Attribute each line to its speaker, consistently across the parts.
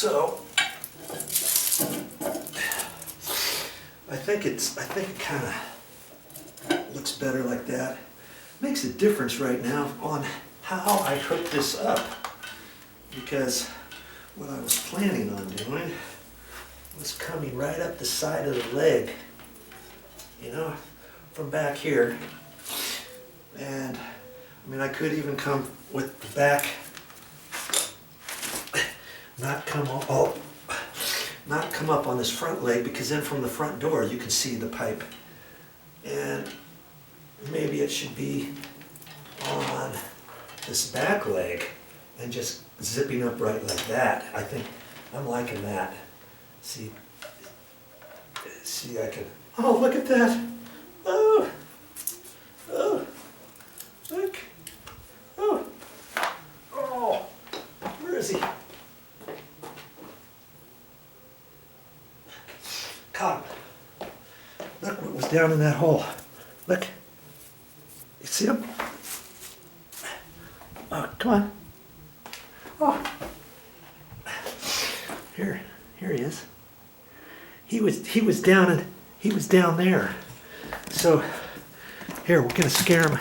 Speaker 1: So I think it kind of looks better like that. Makes a difference right now on how I hook this up, because what I was planning on doing was coming right up the side of the leg, you know, from back here. And I mean, I could even come with the back, not come up on this front leg, because then from the front door you can see the pipe. And maybe it should be on this back leg and just zipping up right like that. I think I'm liking that. See, I can, oh, look at that. Oh, look. Oh, where is he? Caught him. Look what was down in that hole. Look. You see him? Oh, come on. Oh. Here he is. He was down there. So here, we're gonna scare him.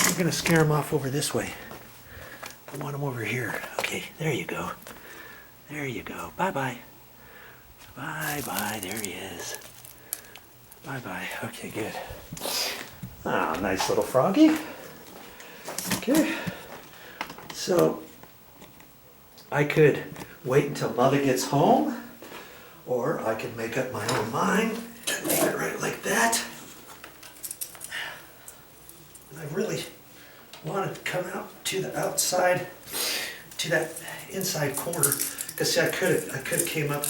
Speaker 1: We're gonna scare him off over this way. I want him over here. Okay, there you go. There you go. Bye-bye. Bye-bye. There he is. Bye-bye. Okay, good. Ah, nice little froggy. Okay. So I could wait until Mother gets home, or I could make up my own mind and leave it right like that. And I really wanted to come out to the outside, to that inside corner, because see, I could have came up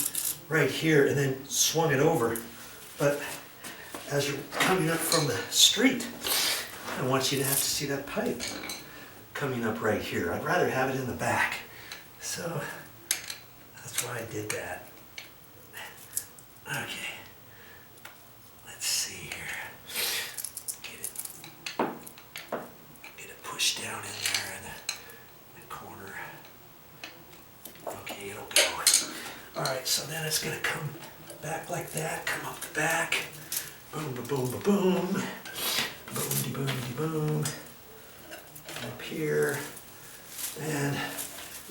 Speaker 1: right here and then swung it over, but as you're coming up from the street, I want you to have to see that pipe coming up right here. I'd rather have it in the back, so that's why I did that. Okay, let's see here. Get it pushed down in there in the corner. Okay, it'll go. All right, so then it's gonna come back like that, come up the back. Boom, ba boom, ba boom. Boom, de boom, de boom. Up here. And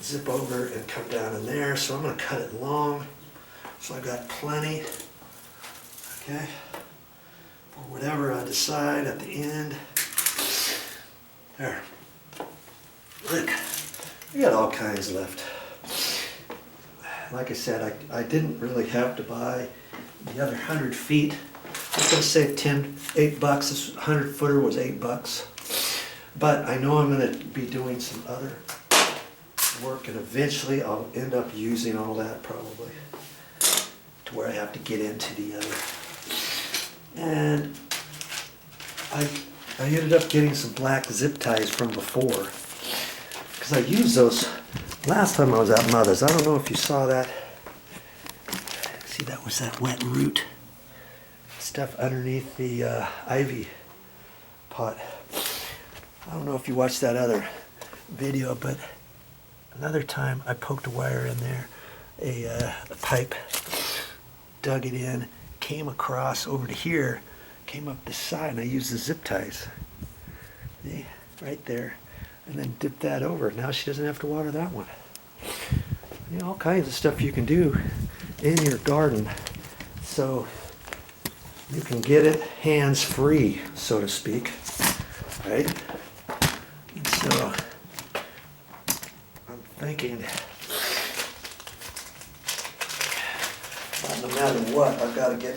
Speaker 1: zip over and come down in there. So I'm going to cut it long. So I got plenty. Okay. For whatever I decide at the end. There. Look. We got all kinds left. Like I said, I didn't really have to buy the other 100 feet. I was going to save $8. This 100 footer was $8. But I know I'm going to be doing some other work, and eventually I'll end up using all that probably to where I have to get into the other. And I ended up getting some black zip ties from before, because I used those last time I was at Motha's. I don't know if you saw that. See, that was that wet root stuff underneath the ivy pot. I don't know if you watched that other video, but another time I poked a wire in there, a pipe, dug it in, came across over to here, came up this side, and I used the zip ties. See, right there, and then dipped that over. Now she doesn't have to water that one. You know, all kinds of stuff you can do in your garden, so you can get it hands-free, so to speak, right? And so I'm thinking no matter what, I've got to get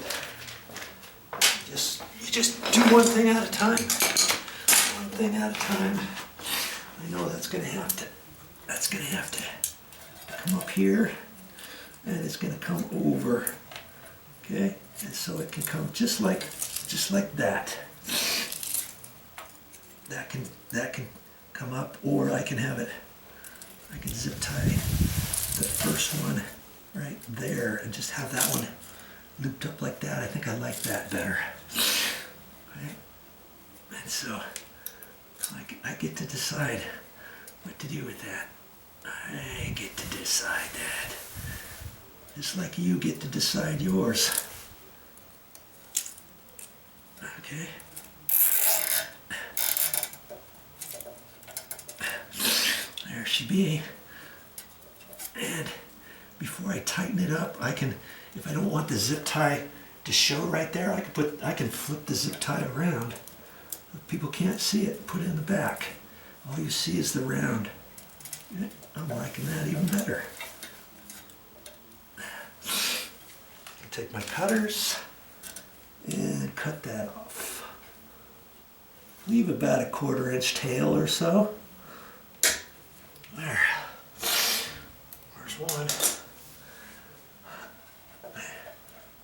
Speaker 1: you just do one thing at a time. One thing at a time. I know that's gonna have to come up here, and it's gonna come over. Okay? And so it can come just like that. That can come up, or I can zip tie the first one right there and just have that one looped up like that. I think I like that better. Okay? And so I get to decide what to do with that. I get to decide that. just like you get to decide yours. Okay. There she be. And before I tighten it up, I can, if I don't want the zip tie to show right there, I can flip the zip tie around. If people can't see it, put it in the back. All you see is the round. I'm liking that even better. I'll take my cutters and cut that off. Leave about a 1/4 inch tail or so. There. There's one.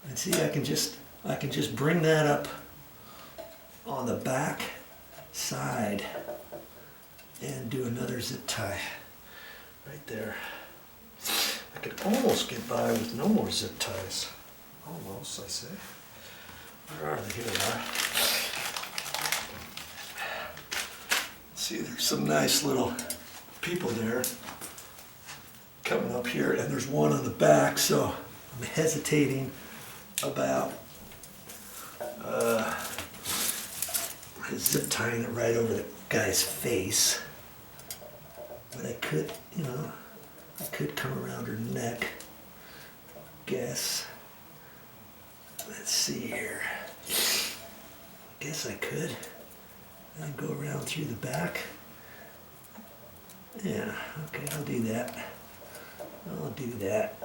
Speaker 1: And see, I can just bring that up on the back side and do another zip tie right there. I could almost get by with no more zip ties. Almost, I say. Where are they? Here they are. See, there's some nice little people there coming up here, and there's one on the back, so I'm hesitating about zip tying it right over the guy's face. But I could, you know, I could come around her neck, guess. Let's see here. I guess I could. And go around through the back. Yeah, okay, I'll do that. I'll do that.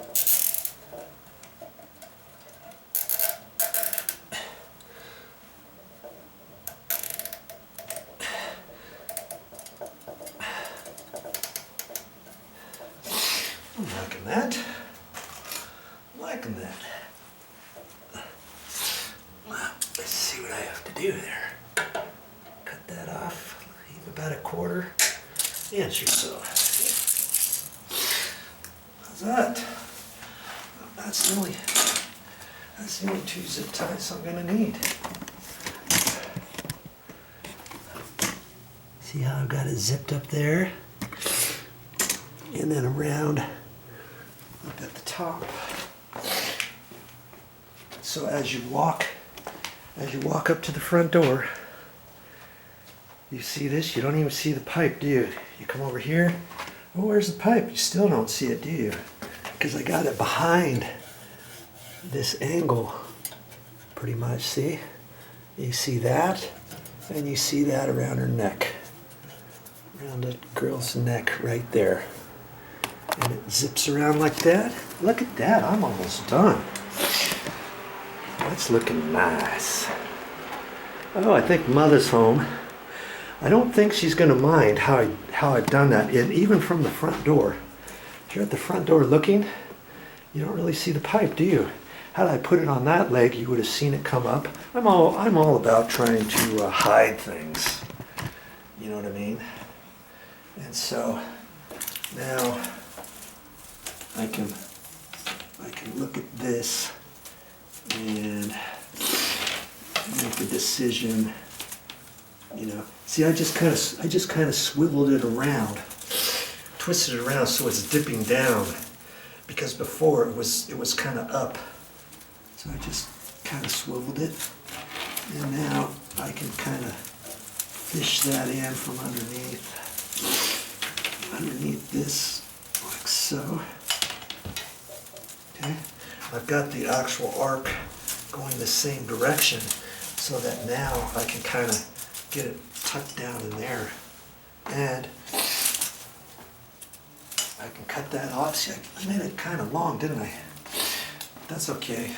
Speaker 1: I'm liking that. I'm liking that. Let's see what I have to do there. Cut that off. Leave about a 1/4 inch or so. How's that? That's the only 2 zip ties I'm gonna need. See how I've got it zipped up there? And then around up at the top. So as you walk up to the front door, you see this? You don't even see the pipe, do you? You come over here. Oh, where's the pipe? You still don't see it, do you? Because I got it behind this angle, pretty much, see? You see that? And you see that around her neck. Around the girl's neck right there. And it zips around like that. Look at that, I'm almost done. That's looking nice. Oh, I think Motha's home. I don't think she's going to mind how I've done that. And even from the front door. If you're at the front door looking, you don't really see the pipe, do you? Had I put it on that leg, you would have seen it come up. I'm all about trying to hide things. You know what I mean? And so now I can look at this and make a decision. You know, see, I just kind of swiveled it around, twisted it around so it's dipping down, because before it was kind of up. So I just kind of swiveled it, and now I can kind of fish that in from underneath this, like so. Okay, I've got the actual arc going the same direction, so that now I can kind of get it tucked down in there, and I can cut that off. See, I made it kind of long, didn't I? That's okay.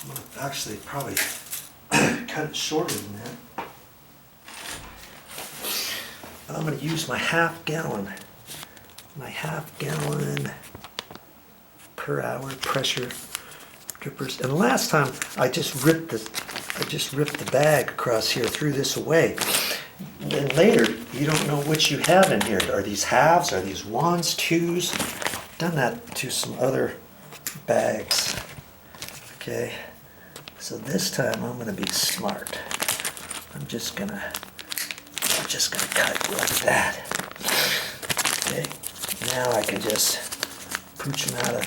Speaker 1: I'm going to actually probably cut it shorter than that. But I'm going to use my half-gallon per hour pressure drippers. And last time I just ripped the bag across here, threw this away. And then later, you don't know which you have in here. Are these halves? Are these ones, twos? I've done that to some other bags. Okay, so this time I'm going to be smart. I'm just gonna cut like that. Okay, now I can just pooch them out of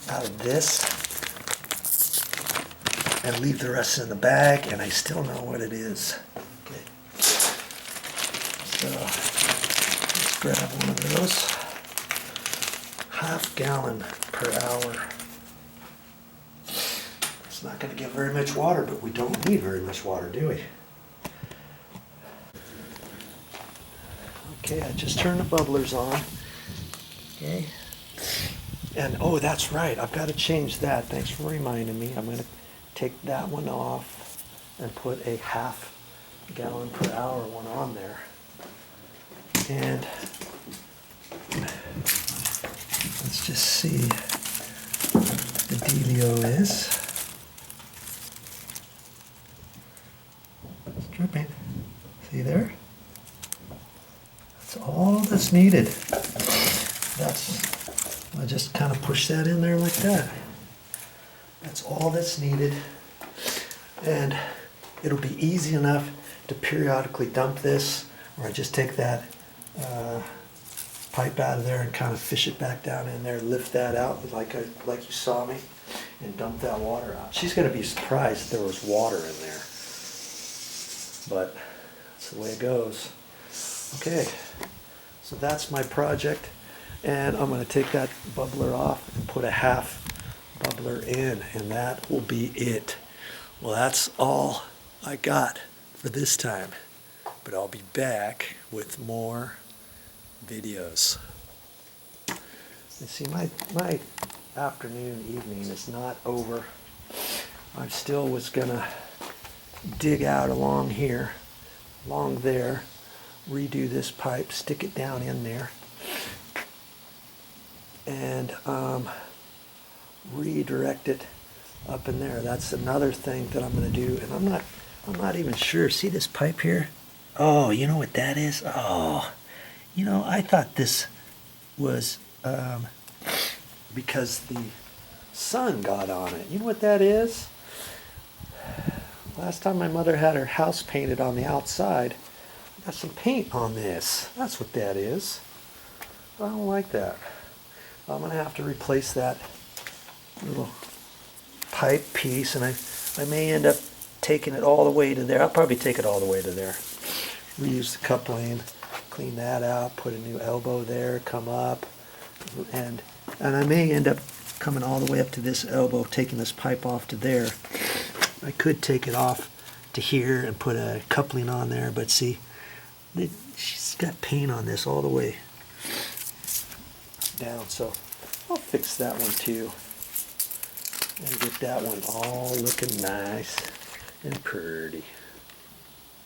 Speaker 1: out of this and leave the rest in the bag, and I still know what it is. Okay. So let's grab one of those. ½ gallon per hour. It's not going to get very much water, but we don't need very much water, do we? Okay, I just turned the bubblers on. Okay. And oh, that's right, I've got to change that. Thanks for reminding me. I'm going to take that one off and put a ½ gallon per hour one on there. And let's just see what the dealio is. It's dripping. See there? That's all that's needed. I just kind of push that in there like that. That's all that's needed. And it'll be easy enough to periodically dump this, or I just take that pipe out of there and kind of fish it back down in there, lift that out like you saw me, and dump that water out. She's going to be surprised there was water in there. But that's the way it goes. Okay, so that's my project. And I'm going to take that bubbler off and put a ½ bubbler in, and that will be it. Well, that's all I got for this time, but I'll be back with more videos. You see, my afternoon, evening is not over. I still was going to dig out along here, along there, redo this pipe, stick it down in there, and redirect it up in there. That's another thing that I'm going to do, and I'm not even sure. See this pipe here? Oh, you know what that is? Oh, you know, I thought this was because the sun got on it. You know what that is? Last time my mother had her house painted on the outside, I got some paint on this. That's what that is. I don't like that. I'm going to have to replace that little pipe piece, and I may end up taking it all the way to there. I'll probably take it all the way to there. Reuse the coupling, clean that out, put a new elbow there, come up, and I may end up coming all the way up to this elbow, taking this pipe off to there. I could take it off to here and put a coupling on there, but see, she's got paint on this all the way down, so I'll fix that one too and get that one all looking nice and pretty.